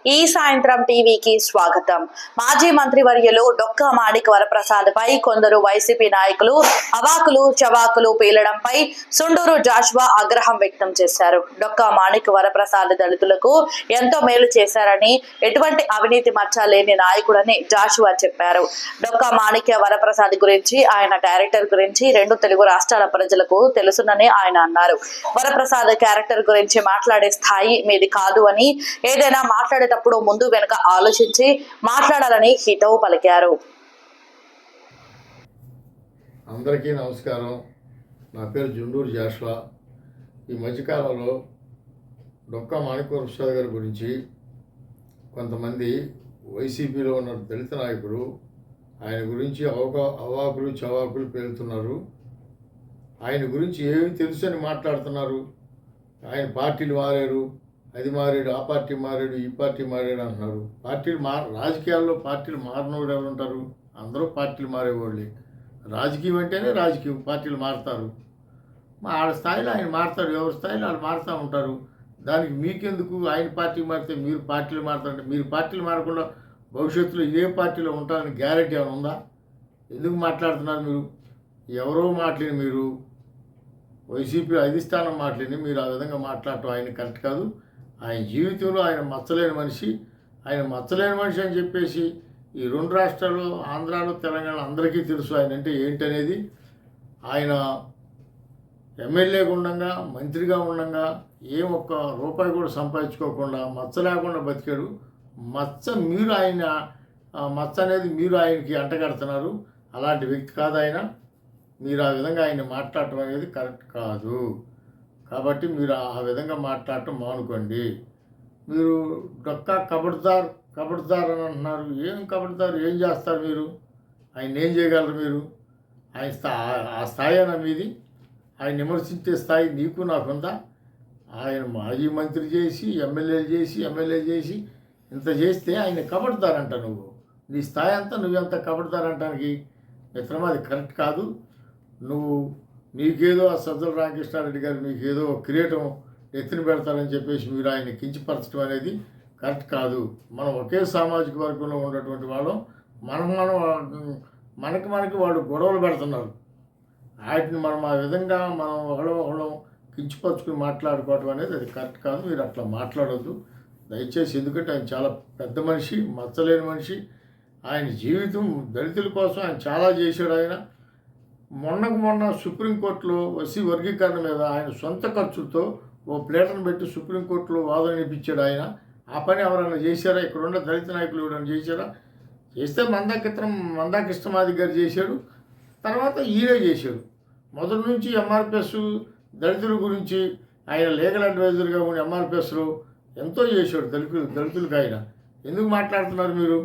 ఈ సాయంత్రం టీవీకి స్వాగతం. మాజీ మంత్రివర్యులు డొక్కా మాణిక్ వరప్రసాద్ పై కొందరు వైసీపీ నాయకులు అవాకులు చవాకులు పేలడంపై సుండూరు జాషువా ఆగ్రహం వ్యక్తం చేశారు. డొక్కా మాణిక్ వరప్రసాద్ దళితులకు ఎంతో మేలు చేశారని, ఎటువంటి అవినీతి మచ్చ లేని నాయకుడని జాషువా చెప్పారు. డొక్కా మాణిక్య వరప్రసాద్ గురించి, ఆయన డైరెక్టర్ గురించి రెండు తెలుగు రాష్ట్రాల ప్రజలకు తెలుసునని ఆయన అన్నారు. వరప్రసాద్ క్యారెక్టర్ గురించి మాట్లాడే స్థాయి మీది కాదు అని, ఏదైనా మాట్లాడేటప్పుడు ముందు వెనుక ఆలోచించి మాట్లాడాలని హితవు పలికారు. అందరికీ నమస్కారం. నా పేరు జుండూరు జాషువా. ఈ మధ్యకాలంలో డొక్కా మాణిక్ వరప్రసాద్ గారి గురించి కొంతమంది వైసీపీలో ఉన్న దళిత నాయకులు ఆయన గురించి అవాకులు చవాకులు పేలుతున్నారు. ఆయన గురించి ఏమి తెలుసు అని మాట్లాడుతున్నారు. ఆయన పార్టీలు మారారు, అది మారాడు, ఆ పార్టీ మారాడు, ఈ పార్టీ మారాడు అంటున్నారు. రాజకీయాల్లో పార్టీలు మారినోడు ఎవరు ఉంటారు? అందరూ పార్టీలు మారేవాళ్ళే. రాజకీయం అంటేనే రాజకీయం, పార్టీలు మారుతారు. ఆడ స్థాయిలో ఆయన మారుతారు, ఎవరి స్థాయిలో వాళ్ళు మారుతూ ఉంటారు. దానికి మీకెందుకు? ఆయన పార్టీ మారితే మీరు పార్టీలు మారుతారంటే, మీరు పార్టీలు మారకుండా భవిష్యత్తులో ఇదే పార్టీలో ఉంటారని గ్యారెంటీ ఏమైనా ఉందా? ఎందుకు మాట్లాడుతున్నారు మీరు? ఎవరో మాట్లాడి మీరు వైసీపీ అధిష్టానం మాట్లాడి మీరు ఆ విధంగా మాట్లాడటం ఆయన కరెక్ట్ కాదు. ఆయన జీవితంలో ఆయన మచ్చలేని మనిషి అని చెప్పేసి ఈ రెండు రాష్ట్రాల్లో, ఆంధ్రాలో, తెలంగాణ అందరికీ తెలుసు ఆయన అంటే ఏంటనేది. ఆయన ఎమ్మెల్యేగా ఉండగా, మంత్రిగా ఉండగా ఒక్క రూపాయి కూడా సంపాదించుకోకుండా మచ్చ లేకుండా బతికాడు. మచ్చ అనేది మీరు ఆయనకి అంటగడుతున్నారు. అలాంటి వ్యక్తి కాదు ఆయన. మీరు ఆ విధంగా ఆయన మాట్లాడటం అనేది కరెక్ట్ కాదు. కాబట్టి మీరు ఆ విధంగా మాట్లాడటం మానుకోండి. మీరు డొక్కా కబడ్దార్ అని అంటున్నారు. ఏం కబడ్దారు? ఏం చేస్తారు మీరు? ఆయన ఏం చేయగలరు మీరు? ఆ స్థాయి అయినా మీది? ఆయన విమర్శించే స్థాయి నీకు నాకుందా? ఆయన మాజీ మంత్రి చేసి, ఎమ్మెల్యే చేసి ఇంత చేస్తే ఆయన కబడ్దారంట. నీ స్థాయి అంతా నువ్వెంత కబడ్దారంటానికి మిత్రమా, అది కరెక్ట్ కాదు. నీకేదో ఆ సజ్జల రామకృష్ణారెడ్డి గారు మీకేదో కిరీటం ఎత్తిన పెడతారని చెప్పేసి మీరు ఆయన కించపరచడం అనేది కరెక్ట్ కాదు. మనం ఒకే సామాజిక వర్గంలో ఉన్నటువంటి వాళ్ళం. మనకి వాళ్ళు గొడవలు పెడుతున్నారు. వాటిని మనం ఆ విధంగా మనం ఒకళ్ళం కించపరుచుకుని మాట్లాడుకోవటం అనేది అది కరెక్ట్ కాదు. మీరు అట్లా మాట్లాడొద్దు దయచేసి. ఎందుకంటే ఆయన చాలా పెద్ద మనిషి, మచ్చలేని మనిషి. ఆయన జీవితం దళితుల కోసం ఆయన చాలా చేశాడు. ఆయన మొన్న సుప్రీంకోర్టులో వసీ వర్గీకరణ మీద ఆయన సొంత ఖర్చులతో ఓ ప్లేటర్ను పెట్టి సుప్రీంకోర్టులో వాదన వినిపించాడు. ఆయన ఆ పని ఎవరైనా చేశారా? ఇక్కడ ఉన్న దళిత నాయకులు ఎవరైనా చేశారా? చేస్తే మందాకృష్ణమాది గారు చేశాడు. తర్వాత ఈయనే చేశాడు. మొదటి నుంచి ఎంఆర్పిఎస్ దళితుల గురించి ఆయన లీగల్ అడ్వైజర్గా ఉండి ఎంఆర్పిఎస్లో ఎంతో చేశాడు దళితులకు. ఆయన ఎందుకు మాట్లాడుతున్నారు మీరు?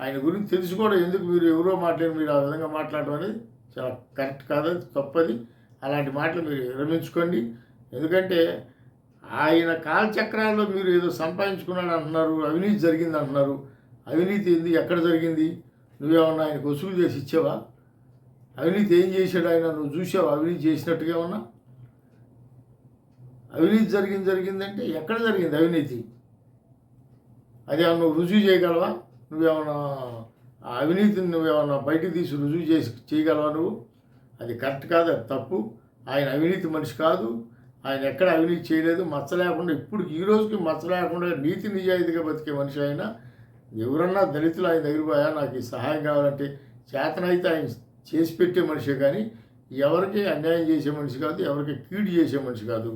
ఆయన గురించి తెలిసి కూడా ఎందుకు మీరు ఎవరో మాట్లాడి మీరు ఆ విధంగా మాట్లాడడం అనేది చాలా కరెక్ట్ కాదు, తప్పది. అలాంటి మాటలు మీరు విరమించుకోండి. ఎందుకంటే ఆయన కాలచక్రాల్లో మీరు ఏదో సంపాదించుకున్నాడు అంటున్నారు, అవినీతి జరిగింది అంటున్నారు. అవినీతి ఏంది? ఎక్కడ జరిగింది? నువ్వేమన్నా ఆయనకు వసూలు చేసి ఇచ్చావా? అవినీతి ఏం చేశాడు ఆయన? నువ్వు చూసావా అవినీతి చేసినట్టుగా ఉన్నా? అవినీతి జరిగిందంటే ఎక్కడ జరిగింది అవినీతి? అది నువ్వు రుజువు చేయగలవా? నువ్వేమన్నా ఆ అవినీతిని నువ్వేమన్నా బయటికి తీసి రుజువు చేయగలవా నువ్వు? అది కరెక్ట్ కాదు, అది తప్పు. ఆయన అవినీతి మనిషి కాదు. ఆయన ఎక్కడ అవినీతి చేయలేదు. మచ్చ లేకుండా ఇప్పుడు ఈ రోజుకి మచ్చ లేకుండా నీతి నిజాయితీగా బతికే మనిషి ఆయన. ఎవరన్నా దళితులు ఆయన దగ్గర పోయా నాకు ఈ సహాయం కావాలంటే చేతనైతే ఆయన చేసి పెట్టే మనిషే కానీ ఎవరికి అన్యాయం చేసే మనిషి కాదు, ఎవరికి కీడు చేసే మనిషి కాదు.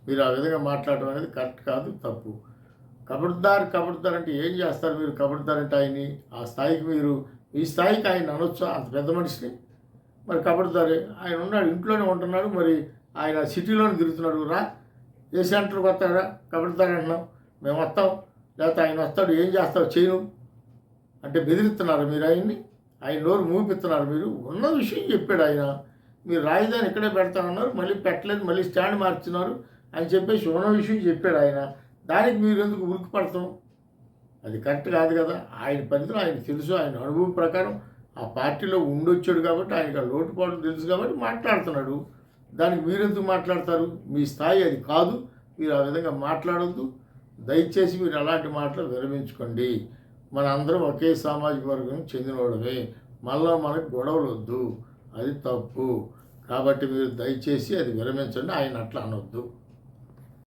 మీరు ఆ విధంగా మాట్లాడడం అనేది కరెక్ట్ కాదు, తప్పు. కబడ్దార్ అంటే ఏం చేస్తారు మీరు? కబడ్దార్ అంటే ఆయన్ని ఆ స్థాయికి మీరు ఈ స్థాయికి ఆయన అనొచ్చా? అంత పెద్ద మనిషిని మరి కబడ్దారే. ఆయన ఉన్నాడు, ఇంట్లోనే ఉంటున్నాడు, మరి ఆయన సిటీలోనే తిరుగుతున్నాడు. ఏ సెంటర్కి వస్తాడా? కబడ్దార్ అంటున్నాం, మేము వస్తాం, లేకపోతే ఆయన వస్తాడు, ఏం చేస్తావు చేయను అంటే బెదిరిస్తున్నారు మీరు ఆయన్ని. ఆయన నోరు మూపిస్తున్నారు మీరు. ఉన్న విషయం చెప్పాడు ఆయన. మీరు రాజధాని ఇక్కడే పెడతామన్నారు, మళ్ళీ పెట్టలేదు, మళ్ళీ స్టాండ్ మార్చున్నారు అని చెప్పేసి ఉన్న విషయం చెప్పాడు ఆయన. దానికి మీరు ఎందుకు ఉరికి పడతాం? అది కరెక్ట్ కాదు కదా. ఆయన పరిధిలో ఆయనకు తెలుసు. ఆయన అనుభవం ప్రకారం ఆ పార్టీలో ఉండొచ్చాడు కాబట్టి ఆయనకు ఆ లోటుపాట్లు తెలుసు కాబట్టి మాట్లాడుతున్నాడు. దానికి మీరెందుకు మాట్లాడతారు? మీ స్థాయి అది కాదు. మీరు ఆ విధంగా మాట్లాడొద్దు. దయచేసి మీరు అలాంటి మాటలు విరమించుకోండి. మన అందరం ఒకే సామాజిక వర్గం చెందినవాడమే, మళ్ళా మనకు గొడవలు వద్దు, అది తప్పు. కాబట్టి మీరు దయచేసి అది విరమించండి. ఆయన అట్లా అనొద్దు.